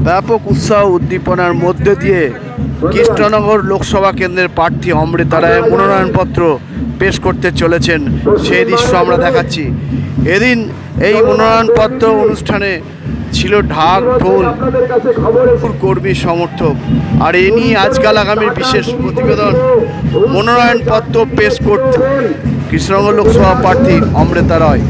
ব্যাপক উৎসাহ উদ্দীপনার মধ্যে দিয়ে কৃষ্ণনগর লোকসভা কেন্দ্রের প্রার্থী অমৃতা রায় মনোনয়নপত্র পেশ করতে চলেছেন, সেই দৃশ্য আমরা দেখাচ্ছি। এদিন এই মনোনয়নপত্র অনুষ্ঠানে ছিল ঢাক ঢোল, কর্মী সমর্থক। আর এ নিয়ে আজকাল আগামীর বিশেষ প্রতিবেদন। মনোনয়নপত্র পেশ করতে কৃষ্ণনগর লোকসভা প্রার্থী অমৃতা রায়।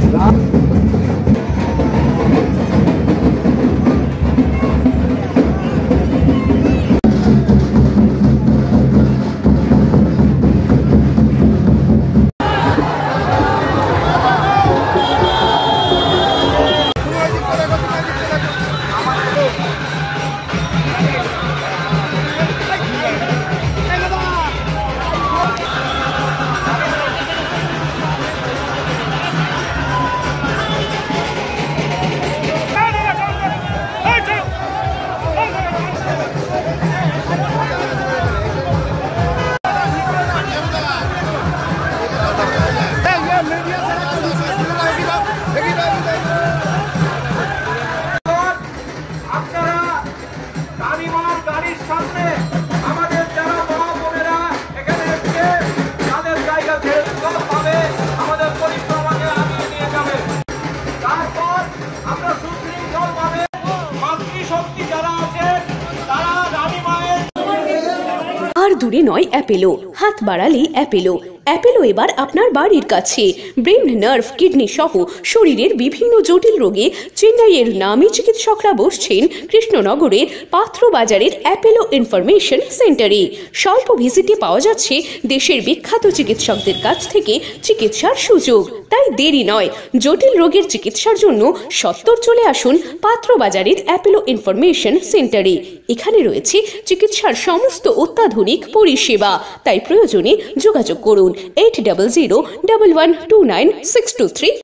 আর দূরে নয় অ্যাপেলো, হাত বাড়ালেই অ্যাপেলো। অ্যাপেলো এবার আপনার বাড়ির কাছে। ব্রেন, নার্ভ, কিডনি সহ শরীরের বিভিন্ন জটিল রোগে চেন্নাইয়ের নামী চিকিৎসকরা বসছেন কৃষ্ণনগরের পাত্র বাজারের অ্যাপেলো ইনফরমেশন সেন্টারে। স্বল্প ভিজিটে পাওয়া যাচ্ছে দেশের বিখ্যাত চিকিৎসকদের কাছ থেকে চিকিৎসার সুযোগ। তাই দেরি নয়, জটিল রোগের চিকিৎসার জন্য সত্বর চলে আসুন পাত্র বাজারের অ্যাপেলো ইনফরমেশন সেন্টারে। এখানে রয়েছে চিকিৎসার সমস্ত অত্যাধুনিক পরিষেবা। তাই প্রয়োজনে যোগাযোগ করুন 8001129623।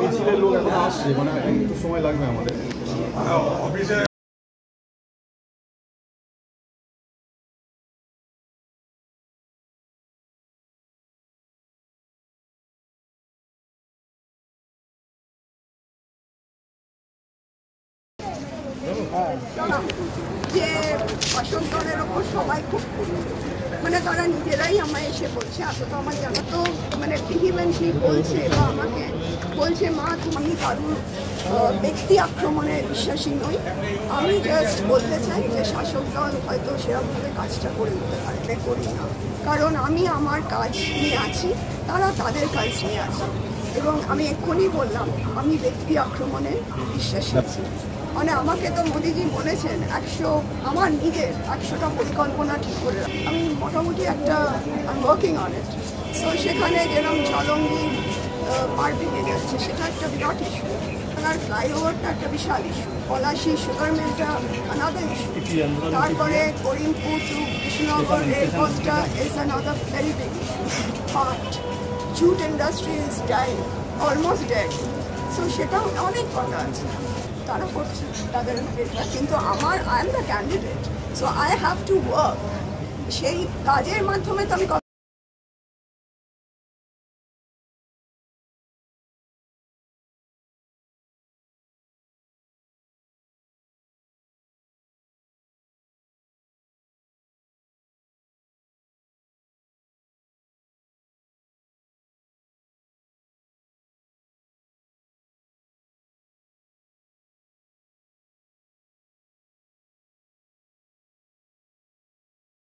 মিছিলের লোক এখন আসছে, মানে একটু সময় লাগবে আমাদের অফিসে। যে অশোক দলের ওপর সবাই খুব মানে তারা নিজেরাই আমায় এসে বলছে, আসলে আমার জানা তো মানে ভেহিমেন্টলি বলছে বা আমাকে বলছে, মা তুমি কারুর ব্যক্তি আক্রমণে বিশ্বাসী নই। আমি জাস্ট বলতে চাই যে শাসক দল হয়তো সেরকমভাবে কাজটা করে উঠতে পারবে, করি না, কারণ আমি আমার কাজ নিয়ে আছি, তারা তাদের কাজ নিয়ে আছে। এবং আমি এক্ষুনি বললাম আমি ব্যক্তি আক্রমণে বিশ্বাসী আছি। মানে আমাকে তো মোদিজি বলেছেন আমার নিজের 100টা পরিকল্পনা ঠিক করে আমি মোটামুটি একটা ওয়ার্কিং অন ইট। সো সেখানে যেরকম ঝলঙ্গি পার ভেঙে যাচ্ছে সেটা একটা বিরাট ইস্যু, আর ফ্লাইওভারটা একটা বিশাল ইস্যু, পলাশি সুগার মিলটা আনাদার ইস্যু, তারপরে করিমপুর টু কৃষ্ণনগর রেলপথটা is another very big issue, but jute industry is dying, almost dead. So সেটা অনেক কথা আছে, তারা করছে তাদের এটা, কিন্তু I am the candidate, so I have to work. সেই কাজের মাধ্যমে তো আমি